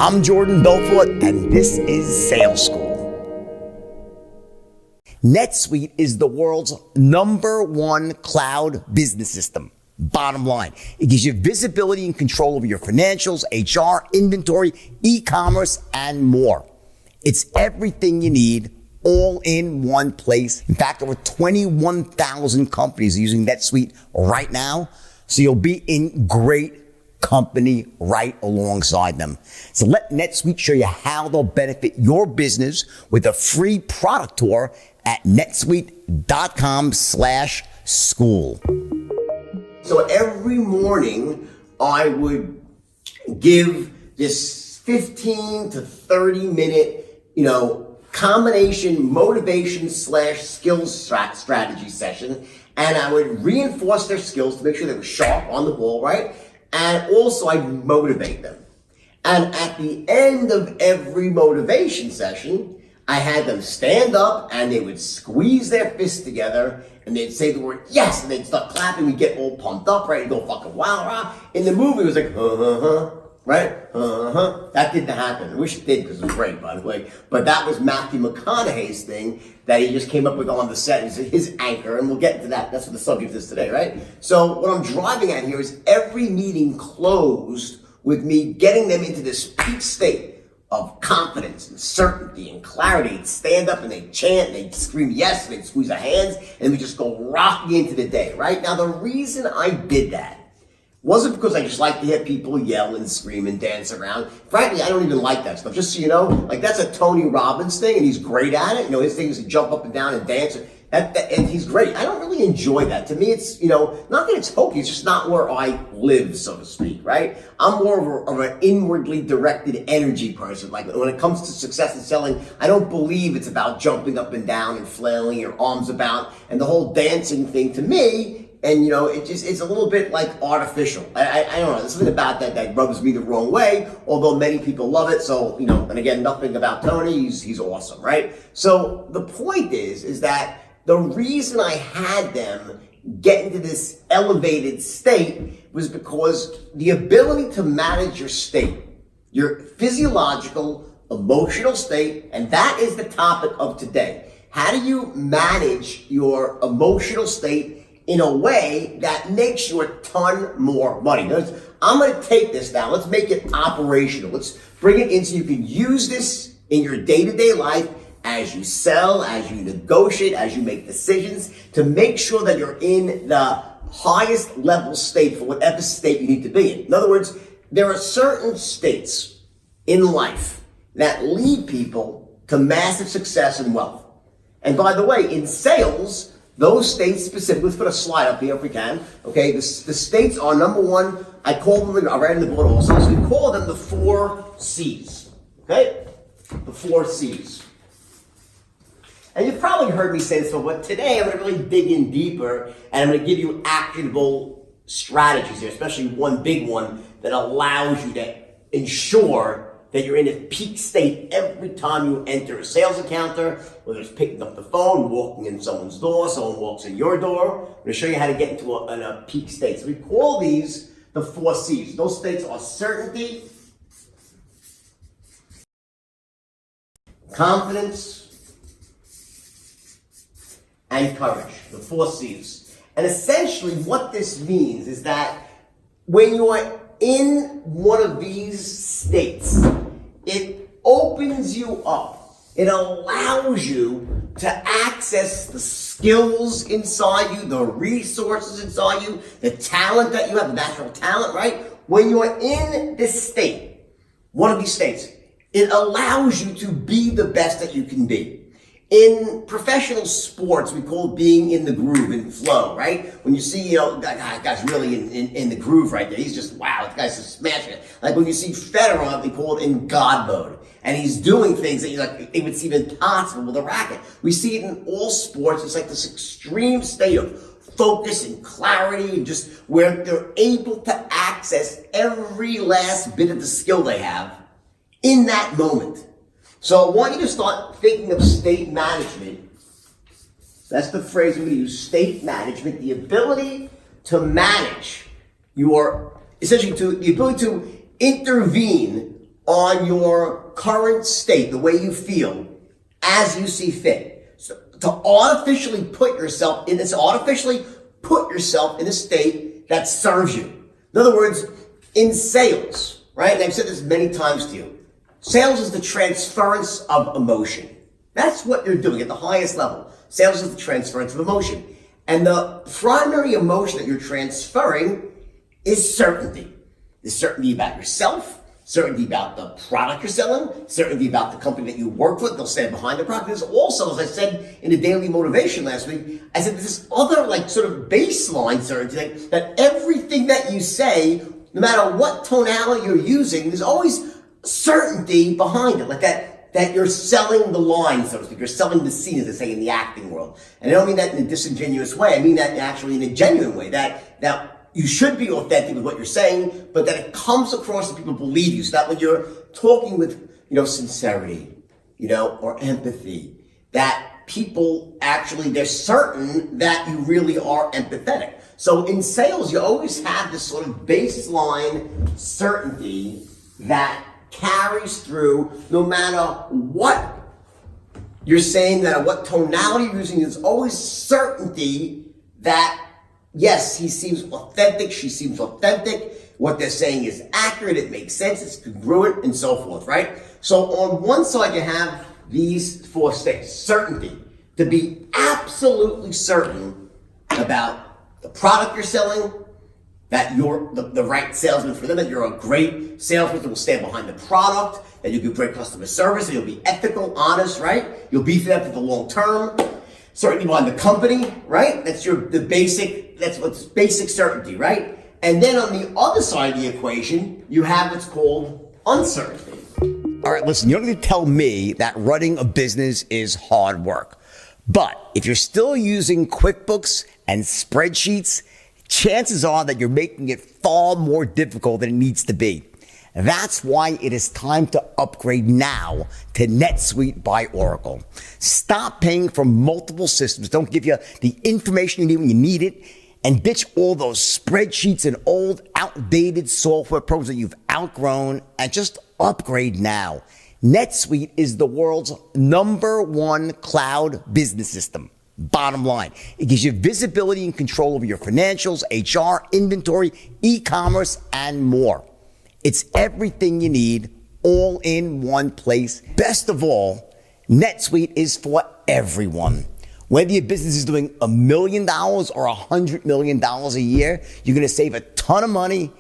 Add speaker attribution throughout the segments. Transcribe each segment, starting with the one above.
Speaker 1: I'm Jordan Belfort, and this is Sales School. NetSuite is the world's #1 cloud business system. Bottom line, it gives you visibility and control over your financials, HR, inventory, e-commerce, and more. It's everything you need all in one place. In fact, over 21,000 companies are using NetSuite right now, so you'll be in great company right alongside them. So let NetSuite show you how they'll benefit your business with a free product tour at netsuite.com/school. So every morning I would give this 15 to 30 minute, combination motivation/skills strategy session. And I would reinforce their skills to make sure they were sharp on the ball, right? And also I'd motivate them. And at the end of every motivation session, I had them stand up and they would squeeze their fists together and they'd say the word yes, and they'd start clapping. We'd get all pumped up, right? And go fucking wow, wow. In the movie, it was like, right? That didn't happen. I wish it did because it was great, by the way. But that was Matthew McConaughey's thing that he just came up with on the set. It's his anchor, and we'll get into that. That's what the subject is today, right? So what I'm driving at here is every meeting closed with me getting them into this peak state of confidence and certainty and clarity. They'd stand up and they'd chant, they'd scream yes, they'd squeeze their hands, and we just go rocking into the day, right? Now, the reason I did that wasn't because I just like to hear people yell and scream and dance around. Frankly, I don't even like that stuff. Just so you know, like that's a Tony Robbins thing, and he's great at it. His thing is to jump up and down and dance. And he's great. I don't really enjoy that. To me, it's, not that it's hokey, it's just not where I live, so to speak, right? I'm more of an inwardly directed energy person. Like when it comes to success in selling, I don't believe it's about jumping up and down and flailing your arms about. And the whole dancing thing to me, and it's a little bit like artificial. I don't know, there's something about that rubs me the wrong way, although many people love it. So, and again, nothing about Tony, he's awesome, right? So the point is that the reason I had them get into this elevated state was because the ability to manage your state, your physiological, emotional state, and that is the topic of today. How do you manage your emotional state in a way that makes you a ton more money? I'm going to take this now. Let's make it operational. Let's bring it in so you can use this in your day-to-day life as you sell, as you negotiate, as you make decisions to make sure that you're in the highest level state for whatever state you need to be in. In other words, there are certain states in life that lead people to massive success and wealth. And by the way, in sales, those states specifically, let's put a slide up here if we can. Okay, the states are #1. I call them, I read in the board also, so we call them the 4 C's. Okay, the 4 C's. And you've probably heard me say this before, but today I'm going to really dig in deeper and I'm going to give you actionable strategies here, especially one big one that allows you to ensure that you're in a peak state every time you enter a sales encounter, whether it's picking up the phone, walking in someone's door, someone walks in your door. I'm going to show you how to get into a peak state. So we call these the 4 C's. Those states are certainty, confidence, and courage, the 4 C's. And essentially what this means is that when you are in one of these states, it opens you up. It allows you to access the skills inside you, the resources inside you, the talent that you have, the natural talent, right? When you're in this state, one of these states, it allows you to be the best that you can be. In professional sports, we call it being in the groove, in flow, right? When you see, that guy's really in the groove right there. He's just, wow, that guy's just smashing it. Like when you see Federer, they call it in God mode. And he's doing things that it would seem impossible with a racket. We see it in all sports. It's like this extreme state of focus and clarity and just where they're able to access every last bit of the skill they have in that moment. So I want you to start thinking of state management. That's the phrase we're going to use, state management, the ability to manage your, essentially the ability to intervene on your current state, the way you feel, as you see fit. So to artificially put yourself in a state that serves you. In other words, in sales, right? And I've said this many times to you. Sales is the transference of emotion. That's what you're doing at the highest level. Sales is the transference of emotion. And the primary emotion that you're transferring is certainty. The certainty about yourself, certainty about the product you're selling, certainty about the company that you work with, they'll stand behind the product. There's also, as I said in the daily motivation last week, I said this other sort of baseline certainty that everything that you say, no matter what tonality you're using, there's always certainty behind it, like that you're selling the line, so to speak. You're selling the scene, as they say in the acting world. And I don't mean that in a disingenuous way. I mean that actually in a genuine way, that you should be authentic with what you're saying, but that it comes across that people believe you. So that when you're talking with, sincerity, or empathy, that people actually, they're certain that you really are empathetic. So in sales, you always have this sort of baseline certainty that carries through no matter what you're saying, that what tonality you're using. There's always certainty that yes, he seems authentic, she seems authentic, what they're saying is accurate, it makes sense, it's congruent, and so forth, right? So on one side you have these four states. Certainty, to be absolutely certain about the product you're selling, that you're the right salesman for them, that you're a great salesman that will stand behind the product, that you give great customer service, that you'll be ethical, honest, right? You'll be for them for the long term. Certainty behind the company, right? That's what's basic certainty, right? And then on the other side of the equation, you have what's called uncertainty.
Speaker 2: All right, listen, you don't need to tell me that running a business is hard work. But if you're still using QuickBooks and spreadsheets, chances are that you're making it far more difficult than it needs to be. That's why it is time to upgrade now to NetSuite by Oracle. Stop paying for multiple systems. Don't give you the information you need when you need it, and ditch all those spreadsheets and old, outdated software programs that you've outgrown, and just upgrade now. NetSuite is the world's #1 cloud business system. Bottom line, it gives you visibility and control over your financials, HR, inventory, e-commerce, and more. It's everything you need, all in one place. Best of all, NetSuite is for everyone. Whether your business is doing $1 million or $100 million a year, you're going to save a ton of money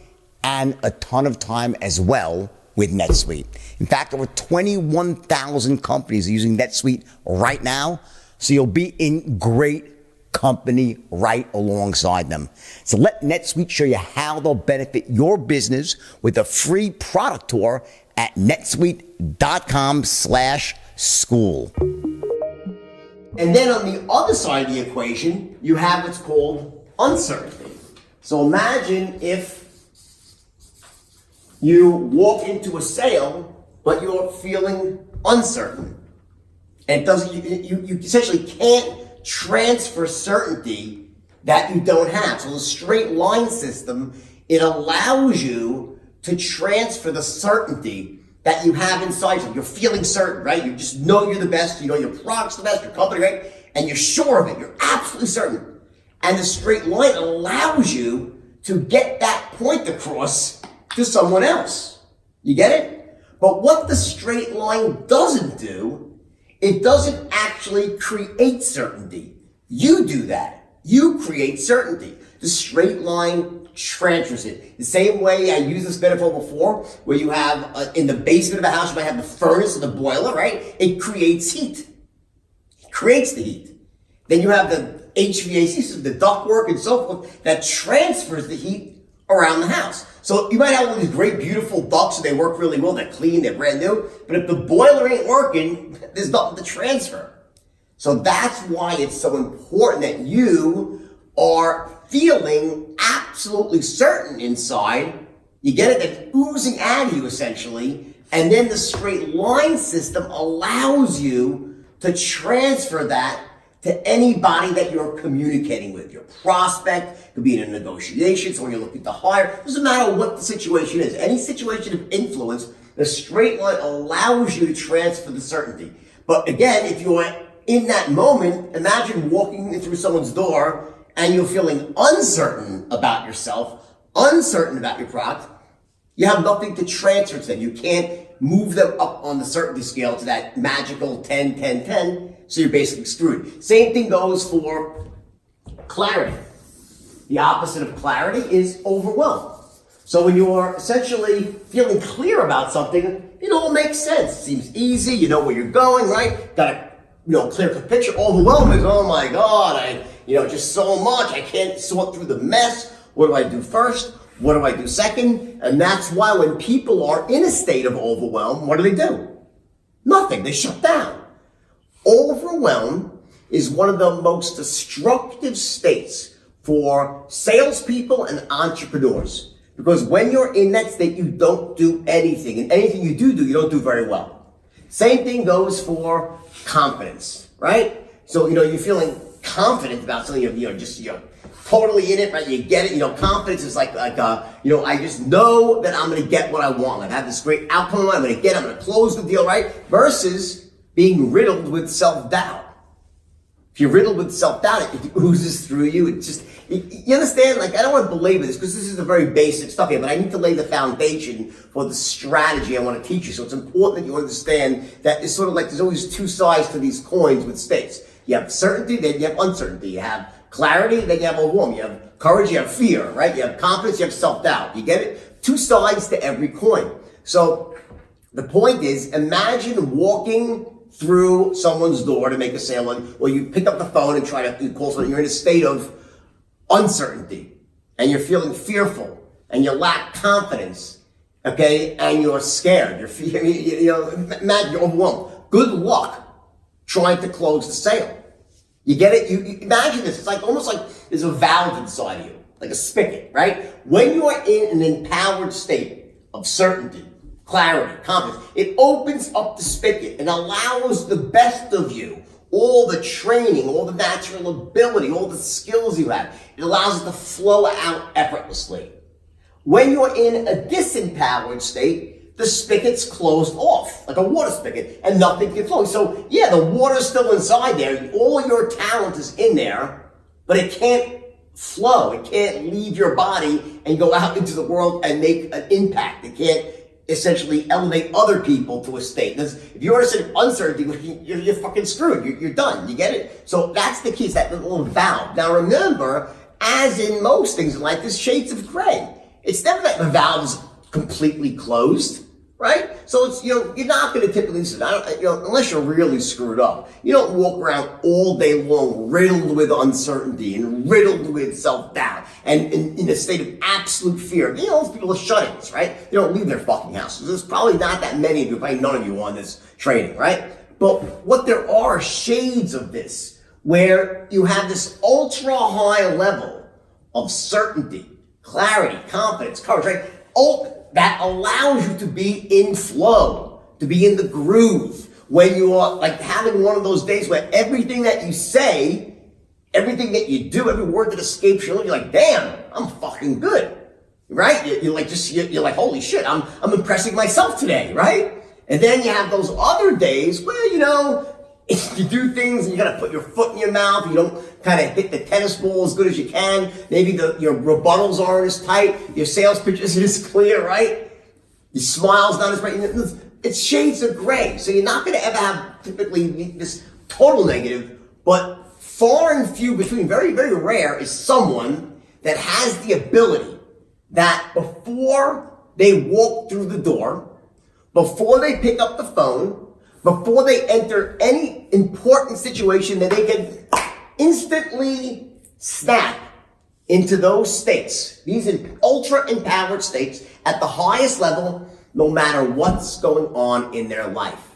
Speaker 2: and a ton of time as well with NetSuite. In fact, over 21,000 companies are using NetSuite right now, so you'll be in great company right alongside them. So let NetSuite show you how they'll benefit your business with a free product tour at netsuite.com/school.
Speaker 1: And then on the other side of the equation, you have what's called uncertainty. So imagine if you walk into a sale, but you're feeling uncertain. And you essentially can't transfer certainty that you don't have. So the straight line system, it allows you to transfer the certainty that you have inside you. You're feeling certain, right? You just know you're the best, you know your product's the best, your company, right? And you're sure of it, you're absolutely certain. And the straight line allows you to get that point across to someone else. You get it? But what the straight line doesn't do, it doesn't actually create certainty. You do that. You create certainty. The straight line transfers it. The same way I used this metaphor before, where you have in the basement of a house, you might have the furnace or the boiler, right? It creates heat. It creates the heat. Then you have the HVAC system, the ductwork and so forth, that transfers the heat around the house. So you might have all these great, beautiful ducts, and they work really well, they're clean, they're brand new, but if the boiler ain't working, there's nothing to transfer. So that's why it's so important that you are feeling absolutely certain inside. You get it? That's oozing out of you, essentially, and then the straight line system allows you to transfer that to anybody that you're communicating with. Your prospect, could be in a negotiation, someone you're looking to hire. Doesn't matter what the situation is. Any situation of influence, The straight line allows you to transfer the certainty. But again, if you're in that moment, imagine walking through someone's door and you're feeling uncertain about yourself, uncertain about your product. You have nothing to transfer to them. You can't move them up on the certainty scale to that magical 10, 10, 10. So you're basically screwed. Same thing goes for clarity. The opposite of clarity is overwhelm. So when you're essentially feeling clear about something, it all makes sense. It seems easy. You know where you're going, right? Got a clear picture. Overwhelm is, oh my God, just so much. I can't sort through the mess. What do I do first? What do I do second? And that's why when people are in a state of overwhelm, what do? Nothing. They shut down. Overwhelm is one of the most destructive states for salespeople and entrepreneurs. Because when you're in that state, you don't do anything. And anything you do, you don't do very well. Same thing goes for confidence, right? So, you're feeling confident about something, you're totally in it, right? You get it. Confidence is like I just know that I'm going to get what I want. I've had this great outcome in mind. I'm going to get it. I'm going to close the deal, right? Versus being riddled with self-doubt. If you're riddled with self-doubt, it oozes through you. It just, you understand? I don't want to belabor this because this is the very basic stuff here, but I need to lay the foundation for the strategy I want to teach you. So it's important that you understand that it's sort of like there's always two sides to these coins with states. You have certainty, then you have uncertainty. You have clarity, then you have overwhelm. You have courage, you have fear, right? You have confidence, you have self-doubt. You get it? Two sides to every coin. So the point is, imagine walking through someone's door to make a sale, or you pick up the phone and try to call someone. You're in a state of uncertainty, and you're feeling fearful, and you lack confidence, okay? And you're scared. Imagine you're overwhelmed. Good luck trying to close the sale. You get it? You imagine this. It's almost like there's a valve inside of you, like a spigot, right? When you are in an empowered state of certainty, clarity, confidence, it opens up the spigot and allows the best of you, all the training, all the natural ability, all the skills you have. It allows it to flow out effortlessly. When you're in a disempowered state, the spigot's closed off, like a water spigot, and nothing can flow. So yeah, the water's still inside there. All your talent is in there, but it can't flow. It can't leave your body and go out into the world and make an impact. It can't essentially elevate other people to a state. If you're in a state of uncertainty, you're fucking screwed. You're done. You get it? So that's the key. It's that little valve. Now remember, as in most things in life, there's shades of gray. It's never that the valve's completely closed, right? So it's, you're not going to typically, unless you're really screwed up, you don't walk around all day long riddled with uncertainty and riddled with self-doubt and in a state of absolute fear. Those people are shut-ins, right? They don't leave their fucking houses. There's probably not that many of you, probably none of you on this training, right? But what there are shades of this, where you have this ultra high level of certainty, clarity, confidence, courage, right? That allows you to be in flow, to be in the groove. When you are like having one of those days where everything that you say, everything that you do, every word that escapes your lips, you're like, damn, I'm fucking good, right? You're like, holy shit, I'm impressing myself today, right? And then you have those other days where, you do things and you gotta put your foot in your mouth. You don't kind of hit the tennis ball as good as you can. Maybe your rebuttals aren't as tight. Your sales pitch isn't as clear, right? Your smile's not as bright. It's shades of gray. So you're not gonna ever have typically this total negative, but far and few between, very, very rare, is someone that has the ability that before they walk through the door, before they pick up the phone, before they enter any important situation, that they can instantly snap into those states, these ultra empowered states at the highest level, no matter what's going on in their life.